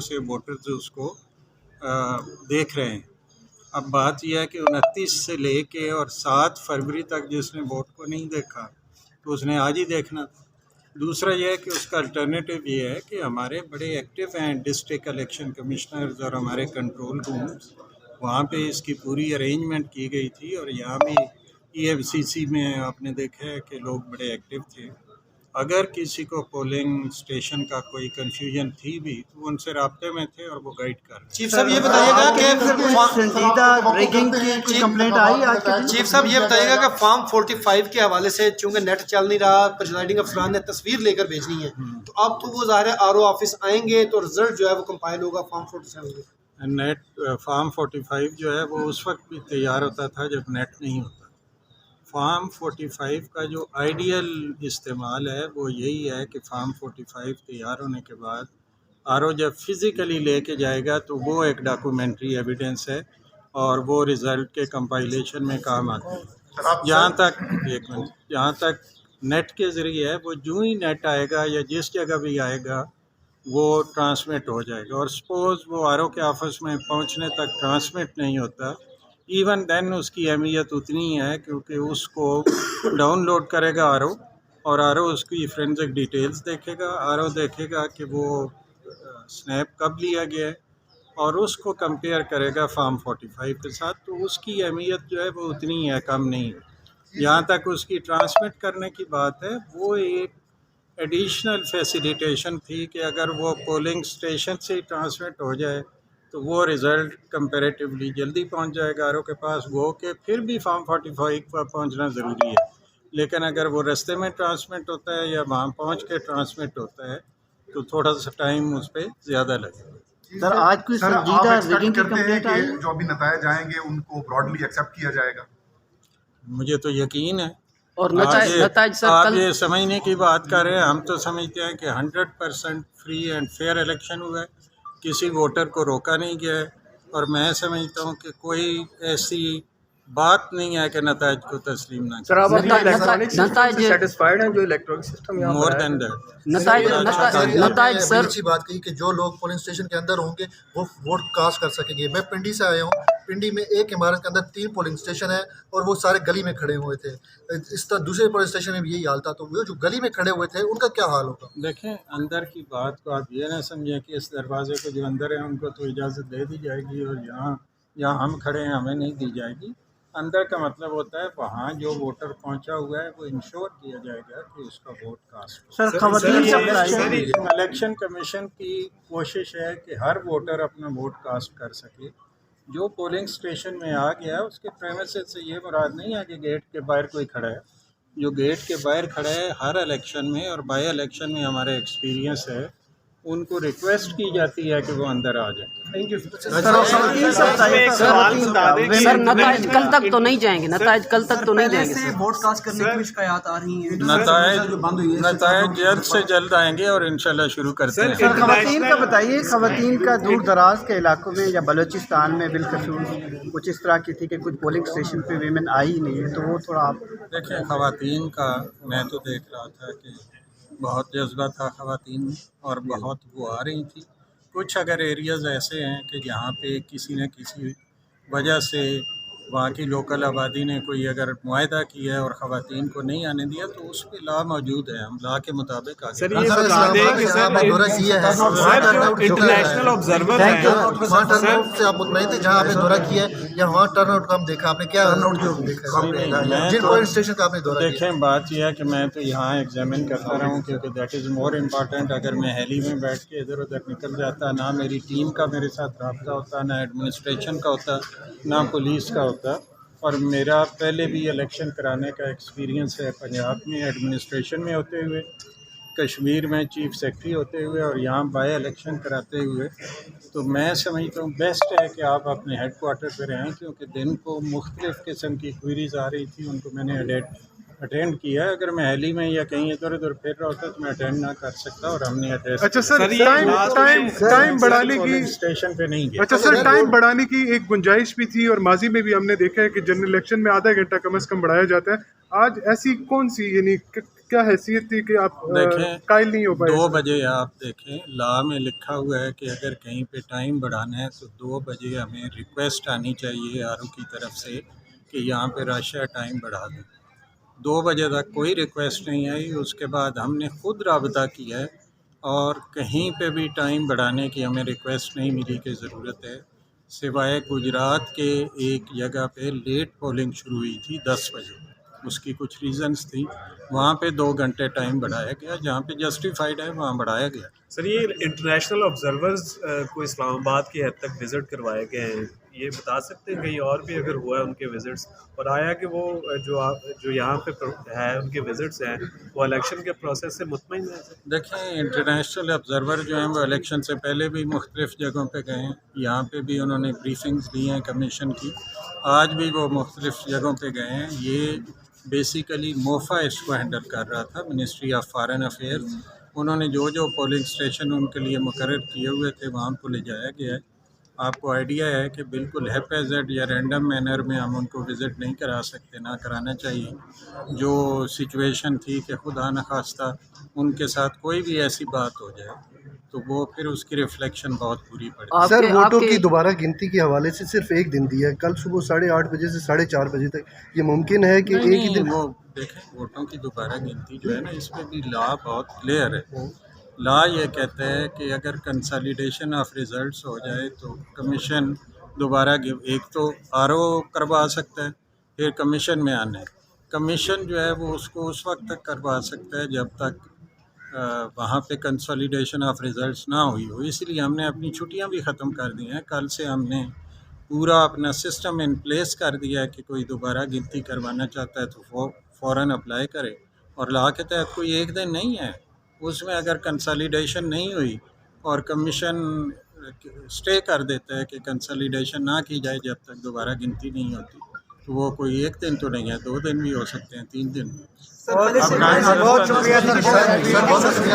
سے ووٹرز اس کو دیکھ رہے ہیں۔ اب بات یہ ہے کہ 29 سے لے کے اور 7 فروری تک جس نے ووٹ کو نہیں دیکھا تو اس نے آج ہی دیکھنا تھا۔ دوسرا یہ ہے کہ اس کا الٹرنیٹو یہ ہے کہ ہمارے بڑے ایکٹیو ہیں ڈسٹرکٹ الیکشن کمشنرز اور ہمارے کنٹرول رومز، وہاں پہ اس کی پوری ارینجمنٹ کی گئی تھی، اور یہاں بھی EFCC میں آپ نے دیکھا ہے کہ لوگ بڑے ایکٹیو تھے۔ اگر کسی کو پولنگ اسٹیشن کا کوئی کنفیوژن تھی بھی تو وہ ان سے رابطے میں تھے اور وہ گائیڈ کر رہے ہیں۔ چیف صاحب یہ بتائیے گا کہ سنجیدہ ریگنگ کی کمپلینٹ آئی آج کے دن؟ چیف صاحب یہ بتائیے گا کہ فارم 45 کے حوالے سے چونکہ نیٹ چل نہیں رہا، پریزائڈنگ افسران نے تصویر لے کر بھیجنی ہے، تو اب تو وہ ظاہر ہے RO آفس آئیں گے تو رزلٹ جو ہے وہ کمپائل ہوگا فارم 47 کے۔ نیٹ فارم 45 جو ہے وہ اس وقت بھی تیار ہوتا تھا جب نیٹ نہیں ہوتا۔ فارم 45 کا جو آئیڈیل استعمال ہے وہ یہی ہے کہ فارم 45 تیار ہونے کے بعد RO جب فزیکلی لے کے جائے گا تو وہ ایک ڈاکومنٹری ایویڈنس ہے اور وہ رزلٹ کے کمپائلیشن میں کام آتی ہے۔ جہاں تک نیٹ کے ذریعے ہے، وہ جو ہی نیٹ آئے گا یا جس جگہ بھی آئے گا وہ ٹرانسمٹ ہو جائے گا، اور سپوز وہ RO کے آفس میں پہنچنے تک ٹرانسمٹ نہیں ہوتا، ایون دین اس کی اہمیت اتنی ہے کیونکہ اس کو ڈاؤن لوڈ کرے گا RO، اور RO اس کی فرینزک ڈیٹیلز دیکھے گا، RO دیکھے گا کہ وہ سنیپ کب لیا گیا ہے اور اس کو کمپیئر کرے گا فارم 45 کے ساتھ، تو اس کی اہمیت جو ہے وہ اتنی ہے، کم نہیں ہے۔ جہاں تک اس کی ٹرانسمٹ کرنے کی بات ہے، وہ ایک ایڈیشنل فیسیلیٹیشن تھی کہ اگر وہ پولنگ اسٹیشن سے ٹرانسمٹ ہو جائے تو وہ رزلٹ کمپیریٹیولی جلدی پہنچ جائے گا RO کے پاس، گو کہ پھر بھی فارم 45 پر پہنچنا ضروری ہے، لیکن اگر وہ رستے میں ٹرانسمٹ ہوتا ہے یا وہاں پہنچ کے ٹرانسمٹ ہوتا ہے تو تھوڑا سا ٹائم اس پہ زیادہ لگے گا۔ سر آج کوئی سنجیدہ ریگنگ کی کمپلینٹ آئی؟ جو ابھی نتائج آئیں گے ان کو براڈلی ایکسیپٹ کیا جائے گا؟ مجھے تو یقین ہے، اور نتائج سر آپ کل یہ سمجھنے کی بات کر رہے ہیں، ہم تو سمجھتے ہیں کہ 100% فری اینڈ فیئر الیکشن ہوا ہے، کسی ووٹر کو روکا نہیں گیا ہے، اور میں سمجھتا ہوں کہ کوئی ایسی بات نہیں ہے کہ نتائج کو تسلیم نہ سر آپ اپنے نتائج- الیکٹرانک سسٹم نتائج- سے سیٹسفائیڈ ہیں جو الیکٹرانک سسٹم یہاں مور پر ہے؟ دین دیٹ۔ نتائج سر اچھی بات کہی کہ جو لوگ پولنگ اسٹیشن کے اندر ہوں گے وہ ووٹ کاسٹ کر سکیں گے۔ میں پنڈی سے آیا ہوں، پنڈی میں ایک عمارت کے اندر 3 پولنگ اسٹیشن ہے اور وہ سارے گلی میں کھڑے ہوئے تھے۔ اس طرح دوسرے پولنگ اسٹیشن میں بھی یہی حال تھا، تو وہ جو گلی میں کھڑے ہوئے تھے ان کا کیا حال ہوگا؟ دیکھیں، اندر کی بات کو آپ یہ نہ سمجھیں کہ اس دروازے کو جو اندر ہیں ان کو تو اجازت دے دی جائے گی اور جہاں ہم کھڑے ہیں ہمیں نہیں دی جائے گی۔ اندر کا مطلب ہوتا ہے وہاں جو ووٹر پہنچا ہوا ہے وہ انشور کیا جائے گا کہ اس کا ووٹ کاسٹ ہو۔ سر خواتین سپلائی الیکشن کمیشن کی کوشش ہے کہ ہر ووٹر اپنا ووٹ کاسٹ کر سکے۔ جو پولنگ اسٹیشن میں آ گیا اس کے پریمیسز سے یہ مراد نہیں ہے کہ گیٹ کے باہر کوئی کھڑا ہے۔ جو گیٹ کے باہر کھڑا ہے ہر الیکشن میں اور بائی الیکشن میں ہمارا ایکسپیرینس ہے، ان کو ریکویسٹ کی جاتی ہے کہ وہ اندر آ جائیں۔ سر نتائج کل تک تو نہیں جائیں گے، نتائج کل تک تو نہیں جائیں گے سر۔ ووٹ کاسٹ کرنے کی شکایات آ رہی ہیں، نتائج جلد سے جلد آئیں گے اور انشاءاللہ شروع کرتے ہیں۔ سر خواتین کا بتائیے، خواتین کا دور دراز کے علاقوں میں یا بلوچستان میں بالخصوص کچھ اس طرح کی تھی کہ کچھ پولنگ اسٹیشن پہ ویمن آئی ہی نہیں ہے، تو وہ تھوڑا آپ دیکھیں، خواتین کا میں تو دیکھ رہا تھا کہ بہت جذبہ تھا خواتین میں اور بہت وہ آ رہی تھی۔ کچھ اگر ایریاز ایسے ہیں کہ جہاں پہ کسی نہ کسی وجہ سے وہاں کی لوکل آبادی نے کوئی اگر معاہدہ کیا ہے اور خواتین کو نہیں آنے دیا تو اس پہ لا موجود ہے، ہم لا کے مطابق آگے سر یہ بتا دیں کہ سر انٹرنیشنل آبزرور ہیں وہاں ٹرن آؤٹ سے آپ مطمئن تھے جہاں آپ نے دورہ کیا ہے، یا وہاں ٹرن آؤٹ کا ہم دیکھا؟ آپ نے کیا ٹرن آؤٹ جو دیکھا جن پولنگ اسٹیشن کا آپ نے دورہ کیا؟ دیکھیں، بات یہ ہے کہ میں تو یہاں ایگزامن کرتا رہا ہوں کیونکہ دیٹ از مور امپارٹینٹ۔ اگر میں ہیلی میں بیٹھ کے ادھر ادھر نکل جاتا، نہ میری ٹیم کا میرے ساتھ رابطہ ہوتا، نہ ایڈمنسٹریشن کا ہوتا، نہ پولیس کا ہوتا، اور میرا پہلے بھی الیکشن کرانے کا ایکسپیرینس ہے، پنجاب میں ایڈمنسٹریشن میں ہوتے ہوئے، کشمیر میں چیف سیکرٹری ہوتے ہوئے اور یہاں بائی الیکشن کراتے ہوئے، تو میں سمجھتا ہوں بیسٹ ہے کہ آپ اپنے ہیڈ کوارٹر پہ رہیں، کیونکہ دن کو مختلف قسم کی کوئریز آ رہی تھی، ان کو میں نے اٹینڈ کیا ہے۔ اگر میں ہیلی میں یا کہیں ادھر ادھر پھر رہا ہوتا تو میں اٹینڈ نہ کر سکتا، اور ہم نے ایڈریس اچھا سر ٹائم بڑھانے کی اسٹیشن پہ نہیں گیا۔ اچھا سر ٹائم بڑھانے کی ایک گنجائش بھی تھی اور ماضی میں بھی ہم نے دیکھا ہے کہ جنرل الیکشن میں آدھا گھنٹہ کم از کم بڑھایا جاتا ہے۔ آج ایسی کون سی یعنی کیا حیثیت تھی کہ آپ دیکھیں قائل نہیں ہو پائے؟ 2 بجے آپ دیکھیں لا میں لکھا ہوا ہے کہ اگر کہیں پہ ٹائم بڑھانا ہے تو 2 بجے ہمیں ریکویسٹ آنی چاہیے آر او کی طرف سے کہ یہاں پہ رش ہے ٹائم بڑھا دیں. 2 بجے تک کوئی ریکویسٹ نہیں آئی. اس کے بعد ہم نے خود رابطہ کیا ہے اور کہیں پہ بھی ٹائم بڑھانے کی ہمیں ریکویسٹ نہیں ملی کہ ضرورت ہے، سوائے گجرات کے ایک جگہ پہ لیٹ پولنگ شروع ہوئی تھی 10 بجے. اس کی کچھ ریزنز تھی، وہاں پہ 2 گھنٹے ٹائم بڑھایا گیا، جہاں پہ جسٹیفائڈ ہے وہاں بڑھایا گیا. سر یہ انٹرنیشنل آبزرورز کو اسلام آباد کی حد تک وزٹ کروائے گئے ہیں، یہ بتا سکتے ہیں کہیں اور بھی اگر ہوا ہے ان کے وزٹس، اور آیا کہ وہ جو یہاں پہ ہے ان کے وزٹس ہیں وہ الیکشن کے پروسیس سے مطمئن ہیں؟ دیکھیں انٹرنیشنل آبزرور جو ہیں وہ الیکشن سے پہلے بھی مختلف جگہوں پہ گئے ہیں، یہاں پہ بھی انہوں نے بریفنگز دی ہیں کمیشن کی، آج بھی وہ مختلف جگہوں پہ گئے ہیں. یہ بیسیکلی موفا اس کو ہینڈل کر رہا تھا، منسٹری آف فارن افیئر. انہوں نے جو پولنگ اسٹیشن ان کے لیے مقرر کیے ہوئے تھے وہاں کو لے جایا گیا ہے. آپ کو آئیڈیا ہے کہ بالکل ہیپیزڈ یا رینڈم مینر میں ہم ان کو وزٹ نہیں کرا سکتے، نہ کرانا چاہیے. جو سچویشن تھی کہ خدا نخواستہ ان کے ساتھ کوئی بھی ایسی بات ہو جائے تو وہ پھر اس کی ریفلیکشن بہت بری پڑے. سر ووٹوں کی دوبارہ گنتی کے حوالے سے صرف ایک دن دیا ہے، کل صبح 8:30 بجے سے 4:30 بجے تک. یہ ممکن ہے کہ ایک ہی دن؟ وہ دیکھیں ووٹوں کی دوبارہ گنتی جو ہے نا اس پہ بھی لا بہت کلیئر ہے. لا یہ کہتا ہے کہ اگر کنسالیڈیشن آف ریزلٹس ہو جائے تو کمیشن دوبارہ ایک تو آر او کروا سکتا ہے، پھر کمیشن میں آنا ہے. کمیشن جو ہے وہ اس کو اس وقت تک کروا سکتا ہے جب تک وہاں پہ کنسالیڈیشن آف ریزلٹس نہ ہوئی ہو. اس لیے ہم نے اپنی چھٹیاں بھی ختم کر دی ہیں. کل سے ہم نے پورا اپنا سسٹم ان پلیس کر دیا ہے کہ کوئی دوبارہ گنتی کروانا چاہتا ہے تو فوراً اپلائی کرے. اور لا کے تحت کوئی ایک دن نہیں ہے، اس میں اگر کنسالیڈیشن نہیں ہوئی اور کمیشن اسٹے کر دیتا ہے کہ کنسالیڈیشن نہ کی جائے جب تک دوبارہ گنتی نہیں ہوتی، تو وہ کوئی ایک دن تو نہیں ہے، 2 دن بھی ہو سکتے ہیں، 3 دن بھی. بہت شکریہ سر.